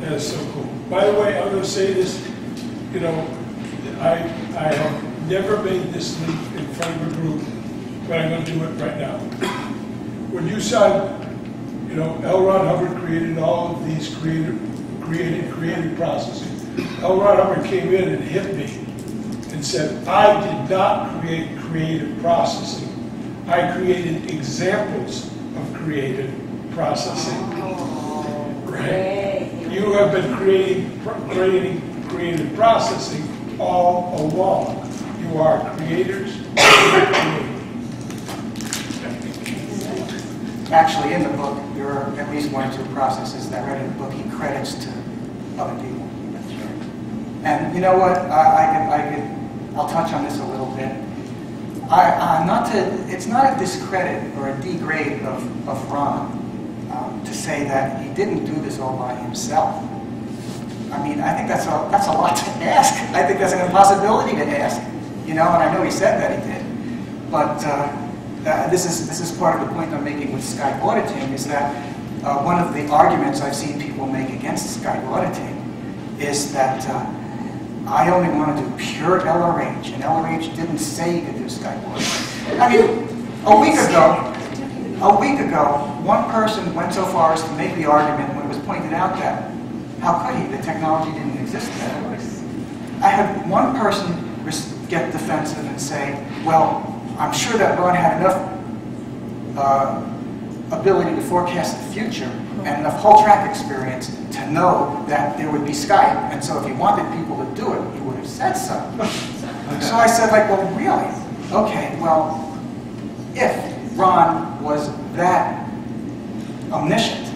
That's so cool. By the way, I'm going to say this, you know, I have never made this leap in front of a group, but I'm going to do it right now. When you saw, you know, L. Ron Hubbard created all of these creative processing, L. Ron Hubbard came in and hit me and said, I did not create creative processing. I created examples of creative processing. Right? You have been creating creative processing all along. You are creators. Actually, in the book, there are at least one or two processes that read in the book he credits to other people. And you know what? I'll touch on this a little bit. It's not a discredit or a degrade of Ron to say that he didn't do this all by himself. I mean, I think that's a lot to ask. I think that's an impossibility to ask. You know, and I know he said that he did. But this is part of the point I'm making with Skype auditing, is that one of the arguments I've seen people make against Skype auditing is that I only want to do pure LRH, and LRH didn't say you could do Skype auditing. I mean, a week ago, one person went so far as to make the argument when it was pointed out that how could he? The technology didn't exist then. I had one person get defensive and say, well, I'm sure that Ron had enough ability to forecast the future and enough whole track experience to know that there would be Skype, and so if he wanted people to do it, he would have said so. So I said, like, well, really? Okay, well, if Ron was that omniscient,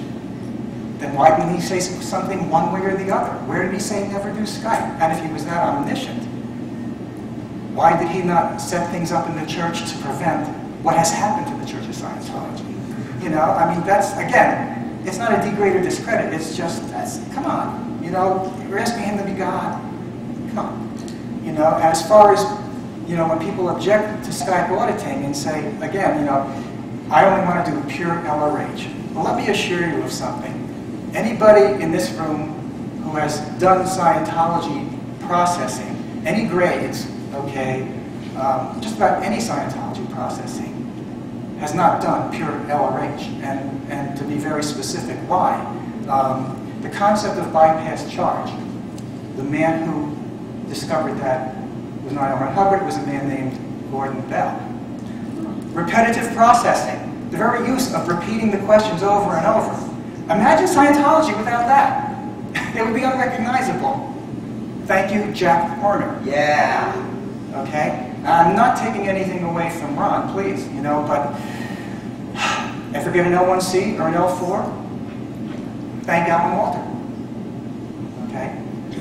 then why didn't he say something one way or the other? Where did he say never do Skype? And if he was that omniscient, why did he not set things up in the church to prevent what has happened to the Church of Scientology? You know, I mean, that's, again, it's not a degrade or discredit, it's just, come on. You know, you're asking him to be God. Come on. You know, as far as, you know, when people object to Skype auditing and say, again, you know, I only want to do pure LRH. Well, let me assure you of something. Anybody in this room who has done Scientology processing, any grades, okay, just about any Scientology processing, has not done pure LRH. And to be very specific, why? The concept of bypass charge, the man who discovered that was not L. Ron Hubbard, it was a man named Gordon Bell. Repetitive processing, the very use of repeating the questions over and over. Imagine Scientology without that. It would be unrecognizable. Thank you, Jack Horner. Yeah. Okay? I'm not taking anything away from Ron, please, you know, but ever get an L1C or an L4? Thank Alan Walter. Okay?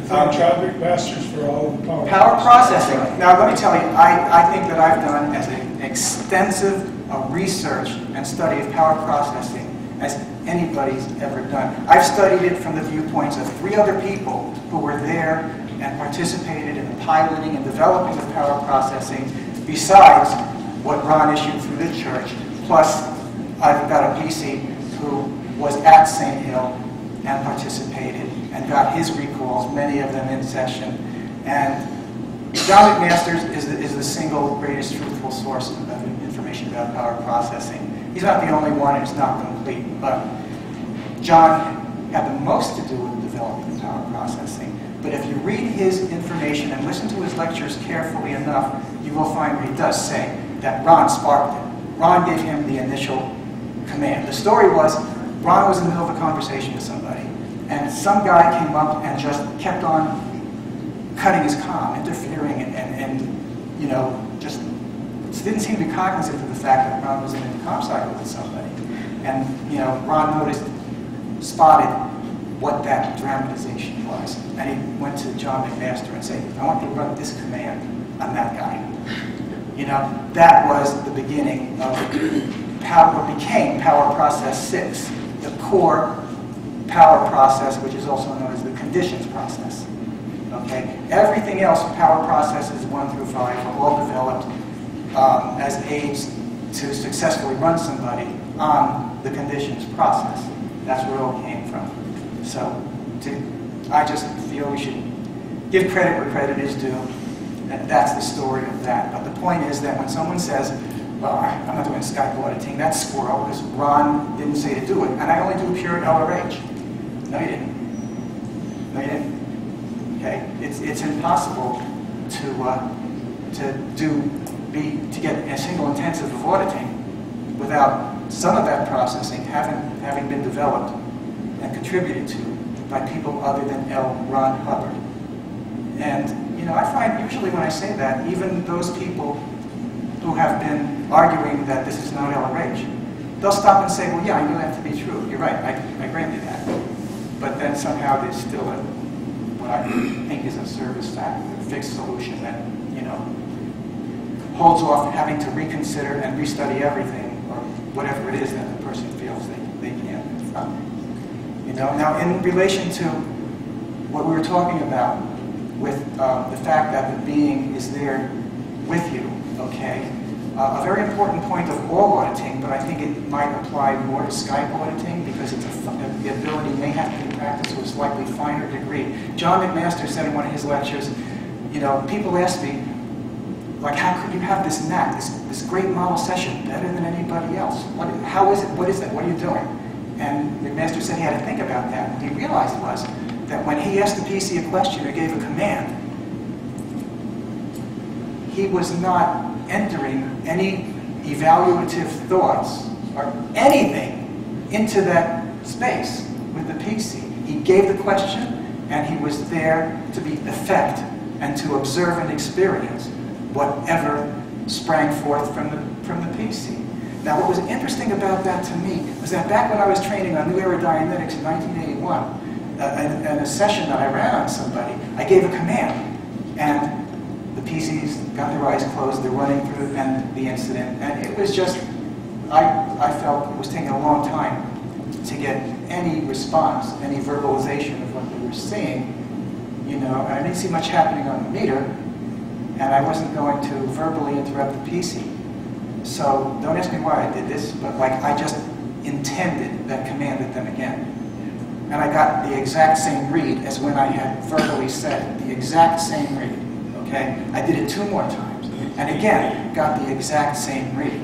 Thank John McMasters for all the power processing. Now, let me tell you, I think that I've done as extensive research and study of power processing as anybody's ever done. I've studied it from the viewpoints of 3 other people who were there and participated in the piloting and developing of power processing, besides what Ron issued through the church. Plus, I've got a PC who was at St. Hill and participated and got his recalls, many of them in session. And John McMasters is the single greatest truthful source of information about power processing. He's not the only one, and it's not complete, but John had the most to do with developing power processing. But if you read his information and listen to his lectures carefully enough, you will find where he does say that Ron sparked it. Ron gave him the initial command. The story was, Ron was in the middle of a conversation with somebody, and some guy came up and just kept on cutting his comm, interfering, and you know, just didn't seem to be cognizant of the fact that Ron was in a comm cycle with somebody. And you know, Ron spotted what that dramatization was. And he went to John McMaster and said, I want you to run this command on that guy. You know, that was the beginning of what became Power Process 6, the core power process, which is also known as the conditions process. Okay? Everything else, power processes 1 through 5, are all developed as aids to successfully run somebody on the conditions process. That's where it all came from. So, I just feel we should give credit where credit is due. And that's the story of that. But the point is that when someone says, well, I'm not doing Skype auditing, that's squirrel, because Ron didn't say to do it, and I only do pure LRH. No, you didn't. No, you didn't. Okay? It's impossible to get a single intensive of auditing without some of that processing having been developed and contributed to by people other than L. Ron Hubbard. And I find usually when I say that, even those people who have been arguing that this is not LRH, they'll stop and say, well, yeah, I knew that to be true. You're right, I grant you that. But then somehow there's still what I think is a service factor, a fixed solution that, holds off having to reconsider and restudy everything, or whatever it is that the person feels they can't confront. Now in relation to what we were talking about with the fact that the being is there with you, okay? A very important point of all auditing, but I think it might apply more to Skype auditing because it's the ability may have to be practiced to a slightly finer degree. John McMaster said in one of his lectures, people ask me, like, how could you have this knack, this great model session better than anybody else? How is it? What is that? What are you doing? And McMaster said he had to think about that. What he realized was that when he asked the PC a question or gave a command, he was not entering any evaluative thoughts or anything into that space with the PC. He gave the question, and he was there to be effect and to observe and experience whatever sprang forth from the PC. Now, what was interesting about that to me was that back when I was training on New Era Dianetics in 1981, in a session that I ran on somebody, I gave a command, and the PCs got their eyes closed, they're running through the incident, and it was just, I felt it was taking a long time to get any response, any verbalization of what we were seeing, and I didn't see much happening on the meter, and I wasn't going to verbally interrupt the PC. So don't ask me why I did this, but I just intended that command at them again. And I got the exact same read as when I had verbally said it, the exact same read, okay? I did it 2 more times, and again, got the exact same read,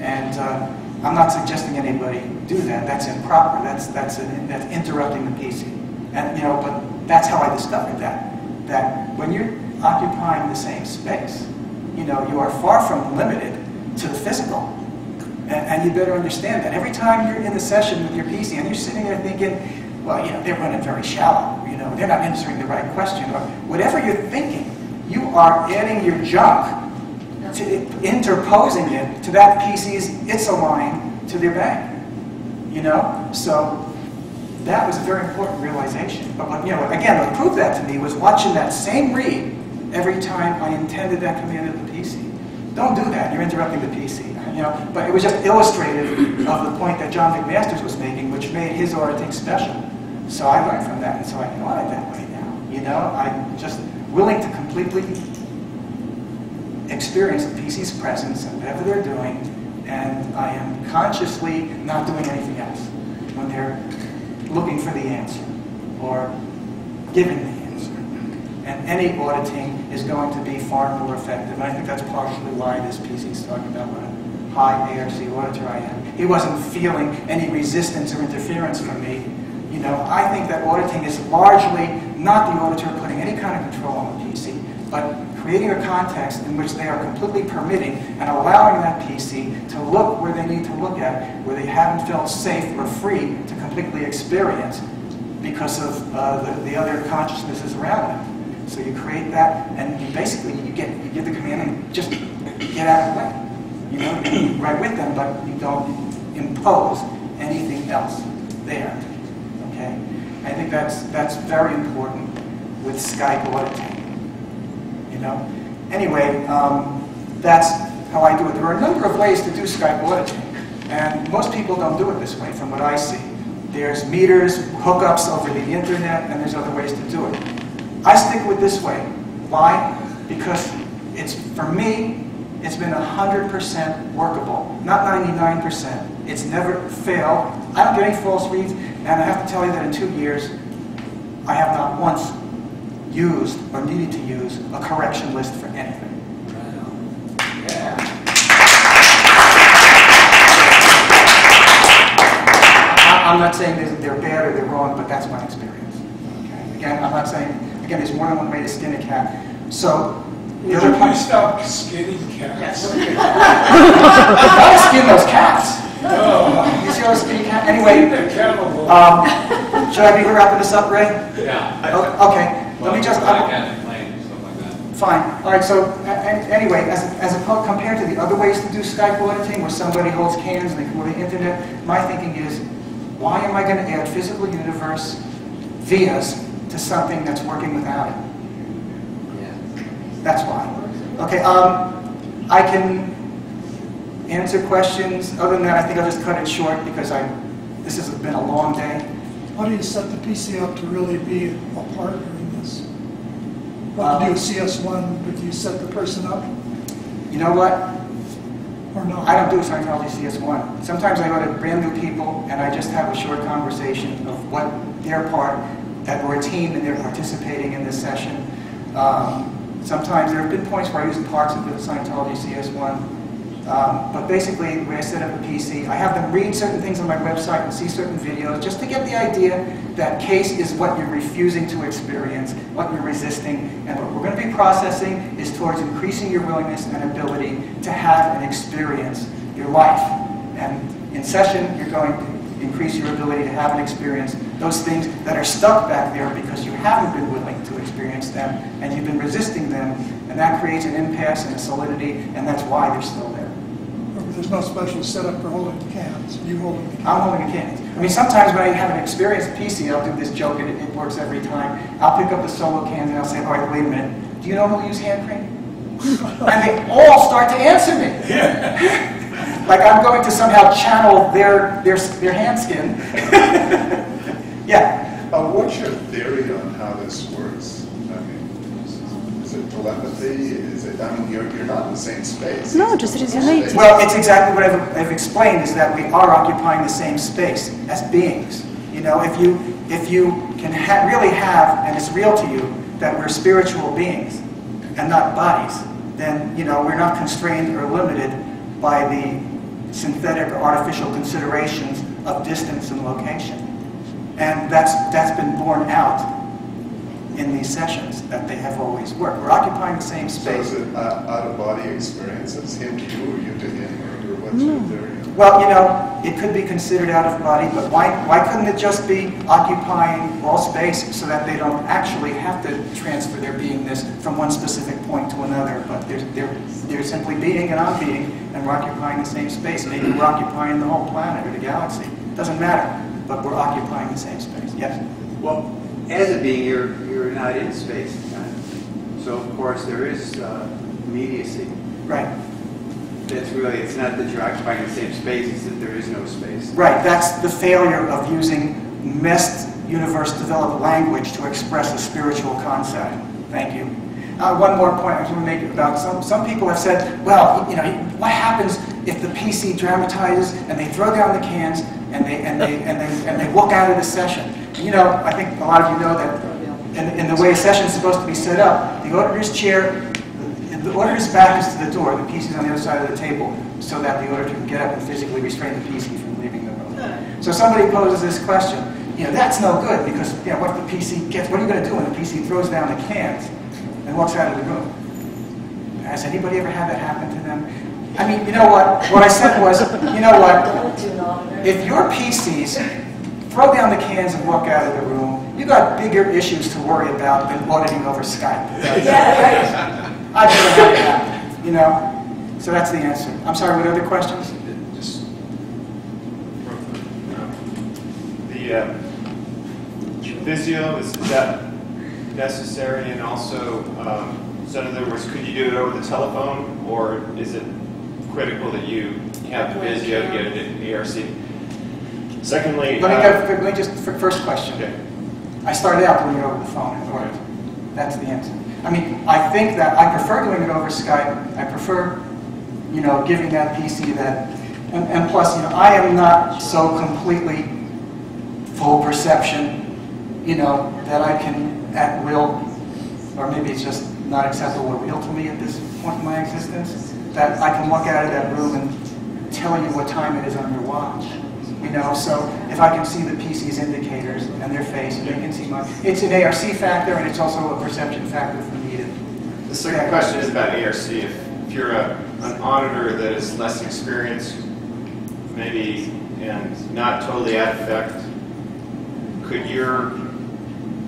And I'm not suggesting anybody do that. That's improper. That's interrupting the PC. And, but that's how I discovered that when you're occupying the same space, you are far from limited to the physical. And you better understand that. Every time you're in the session with your PC and you're sitting there thinking, well, they're running very shallow, they're not answering the right question, or whatever you're thinking, you are adding your junk, interposing it to that PC's ITSA line to their bank. So that was a very important realization. But again, what proved that to me was watching that same read every time I intended that command at the PC. Don't do that, you're interrupting the PC. But it was just illustrative of the point that John McMaster was making, which made his auditing special. So I learned from that, and so I can audit that way now. I'm just willing to completely experience the PC's presence and whatever they're doing, and I am consciously not doing anything else when they're looking for the answer or giving the answer. And any auditing is going to be far more effective. And I think that's partially why this PC is talking about what a high ARC auditor I am. He wasn't feeling any resistance or interference from me. I think that auditing is largely not the auditor putting any kind of control on the PC, but creating a context in which they are completely permitting and allowing that PC to look where they need to look at, where they haven't felt safe or free to completely experience because of the other consciousnesses around them. So you create that, and you give the command and just get out of the way. You're right with them, but you don't impose anything else there. Okay? I think that's very important with Skype auditing. Anyway, that's how I do it. There are a number of ways to do Skype auditing, and most people don't do it this way from what I see. There's meters, hookups over the internet, and there's other ways to do it. I stick with this way. Why? Because for me, it's been 100% workable, not 99%. It's never failed. I don't get any false reads, and I have to tell you that in 2 years, I have not once used or needed to use a correction list for anything. Yeah. I'm not saying they're bad or they're wrong, but that's my experience. Okay? Again, I'm not saying, again, there's more than one way to skin a cat. So, the Would other you part, please stop skinning cats? I gotta skin those cats. No. You see how I skinny cat? Keep Anyway, the accountable. should I be wrapping this up, Ray? Yeah. Okay, let me just, I can't explain stuff like that. fine. All right, so anyway, compared to the other ways to do Skype auditing, where somebody holds cans and they go to the internet, my thinking is, why am I going to add physical universe vias to something that's working without it? That's why. Okay, I can answer questions. Other than that, I think I'll just cut it short because this has been a long day. How do you set the PC up to really be a partner in this? What to do with CS1, if you set the person up You know what? or not? I don't do Scientology CS1. Sometimes I go to brand new people and I just have a short conversation of what their part, that we're a team and they're participating in this session. Sometimes there have been points where I use parts of the Scientology CS1. But basically, the way I set up a PC, I have them read certain things on my website and see certain videos just to get the idea that case is what you're refusing to experience, what you're resisting, and what we're going to be processing is towards increasing your willingness and ability to have and experience your life. And in session, you're going to increase your ability to have and experience those things that are stuck back there because you haven't been willing to experience them and you've been resisting them, and that creates an impasse and a solidity, and that's why they're still there. There's no special setup for holding cans. You holding the cans. I'm holding a can. I mean, sometimes when I have an experienced PC, I'll do this joke, and it works every time. I'll pick up the solo can and I'll say, all right, wait a minute. Do you know who use hand cream? And they all start to answer me. Like I'm going to somehow channel their hand skin. Yeah. What's your theory on how this works? I mean, is it telepathy? Is it? I mean, you're not in the same space. No, just resonate. Well, it's exactly what I've explained, is that we are occupying the same space as beings. You know, if you can really have, and it's real to you, that we're spiritual beings and not bodies, then, you know, we're not constrained or limited by the synthetic or artificial considerations of distance and location. And that's been borne out in these sessions, that they have always worked. We're occupying the same space. So is it out-of-body experiences, him to you or you to him, or what's your theory? Well, you know, it could be considered out of body, but why couldn't it just be occupying all space so that they don't actually have to transfer their beingness from one specific point to another, but they're simply being and I'm being, and we're occupying the same space. Maybe we're occupying the whole planet or the galaxy. It doesn't matter, but we're occupying the same space. Yes? Well, as a being, you're not in space and time. So, of course, there is immediacy. Right. That's really, it's not that you're occupying the same space, it's that there is no space. Right, that's the failure of using messed universe-developed language to express a spiritual concept. Thank you. One more point I was going to make about some people have said, well, you know, what happens if the PC dramatizes and they throw down the cans and they walk out of the session? You know, I think a lot of you know that in the way a session is supposed to be set up, the auditor's chair, the auditor's back is to the door, the PC's on the other side of the table, so that the auditor can get up and physically restrain the PC from leaving the room. So somebody poses this question, you know, that's no good because, you know, what if the PC gets, what are you going to do when the PC throws down the cans and walks out of the room? Has anybody ever had that happen to them? I mean, you know what I said was, you know what, if your PCs throw down the cans and walk out of the room, you got bigger issues to worry about than auditing over Skype. Yeah, right. I've never had that happen, you know? So that's the answer. I'm sorry, what other questions? Just the physio, is that necessary? And also, so in other words, could you do it over the telephone, or is it critical that you have the physio to get it in ERC? Secondly, let me just, first question. Okay. I started out doing it over the phone in order. That's the answer. I mean, I think that I prefer doing it over Skype. I prefer, you know, giving that PC that And plus, I am not so completely full perception, that I can at will, or maybe it's just not acceptable or real to me at this point in my existence, that I can walk out of that room and tell you what time it is on your watch. So if I can see the PC's indicators and their face, and they can see mine, it's an ARC factor, and it's also a perception factor for me to. The second question is about ARC. If you're an auditor that is less experienced, maybe, and not totally at effect, could your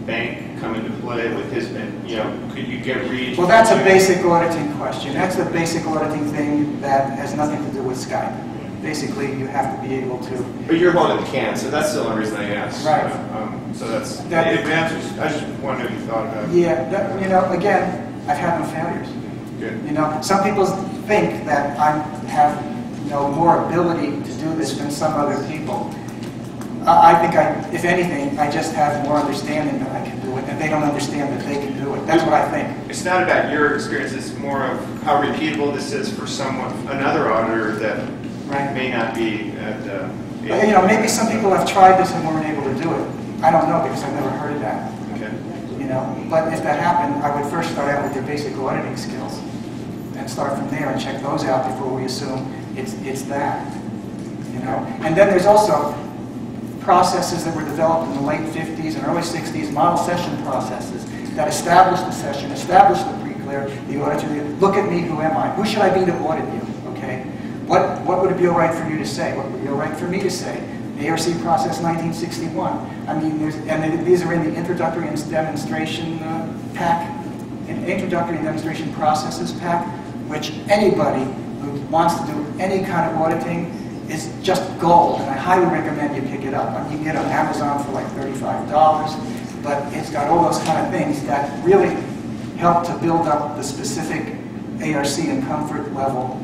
bank come into play with his, could you get read? Well, that's a basic auditing question. That's a basic auditing thing that has nothing to do with Skype. Basically, you have to be able to. But you're holding the can, so that's the only reason I asked. Right. So that's the That- advantage. I just wondered if you thought about it. Yeah, again, I've had no failures. Good. Some people think that I have, more ability to do this than some other people. I think if anything, I just have more understanding that I can do it, and they don't understand that they can do it. That's what I think. It's not about your experience, it's more of how repeatable this is for another auditor that may not be at... Maybe some people have tried this and weren't able to do it. I don't know, because I've never heard of that. Okay. But if that happened, I would first start out with your basic auditing skills and start from there and check those out before we assume it's that. And then there's also processes that were developed in the late 50s and early 60s, model session processes that establish the session, establish the pre-clear, the auditor. Look at me, who am I? Who should I be to audit you? Okay. What would it be all right for you to say? What would be all right for me to say? ARC process 1961. I mean, these are in the introductory and demonstration pack, introductory and demonstration processes pack, which anybody who wants to do any kind of auditing is just gold, and I highly recommend you pick it up. You can get it on Amazon for like $35, but it's got all those kind of things that really help to build up the specific ARC and comfort level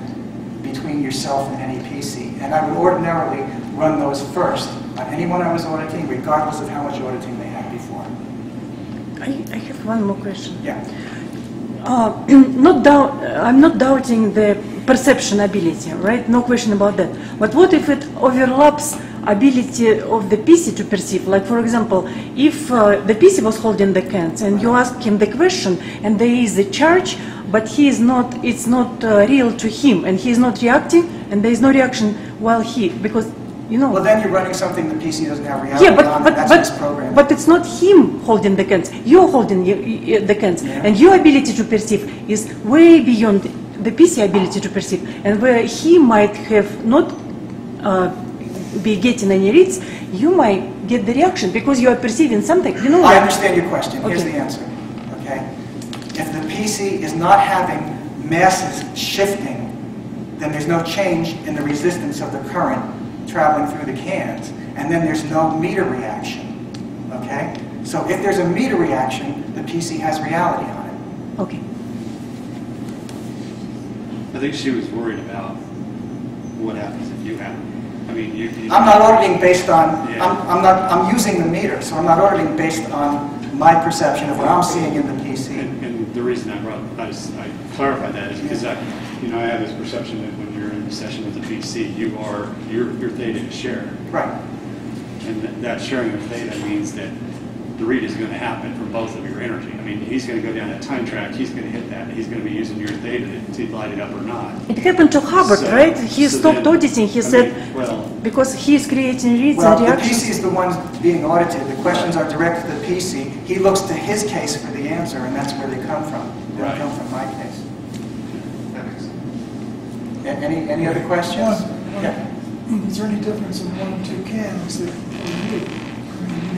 between yourself and any PC. And I would ordinarily run those first on anyone I was auditing, regardless of how much auditing they had before. I have one more question. Yeah. I'm not doubting the perception ability, right? No question about that. But what if it overlaps ability of the PC to perceive? Like, for example, if the PC was holding the cans and you ask him the question and there is a charge, but it's not real to him and he is not reacting and there is no reaction while because Well, then you're running something the PC doesn't have reality on, and that's misprogrammed. but it's not him holding the cans. You're holding the cans, and your ability to perceive is way beyond the PC ability to perceive. And where he might have not be getting any reads, you might get the reaction because you are perceiving something. I understand your question. Here's Okay. the answer. Okay, if the PC is not having masses shifting, then there's no change in the resistance of the current traveling through the cans, and then there's no meter reaction, okay? So if there's a meter reaction, the PC has reality on it. Okay. I think she was worried about what happens if you have. I mean, I'm not auditing based on, Yeah. I'm using the meter, so I'm not auditing based on my perception of what I'm seeing in the PC. And the reason I clarified that is because I have this perception that when you're in a session with the PC, your data is shared. Right. And that sharing of data means that the read is going to happen from both of your energy. I mean, he's going to go down that time track, he's going to hit that, and he's going to be using your data to light it up or not. It happened to Hubbard, right? He stopped auditing. He said, because he is creating reads Well, and the reactions. PC is the one being audited. The questions are directed to the PC. He looks to his case for the answer, and that's where they come from. They don't come from my case. That makes sense. Any other questions? Yeah. Is there any difference in 1 and 2 cans that you do? I mean,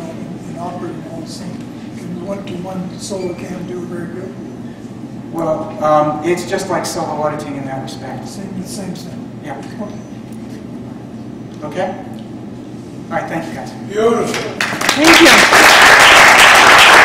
in operating all the same. Can 1 to 1 solo can do it very good? Well, it's just like solo auditing in that respect. Same thing. Yeah. Okay? All right, thank you guys. Beautiful. Thank you.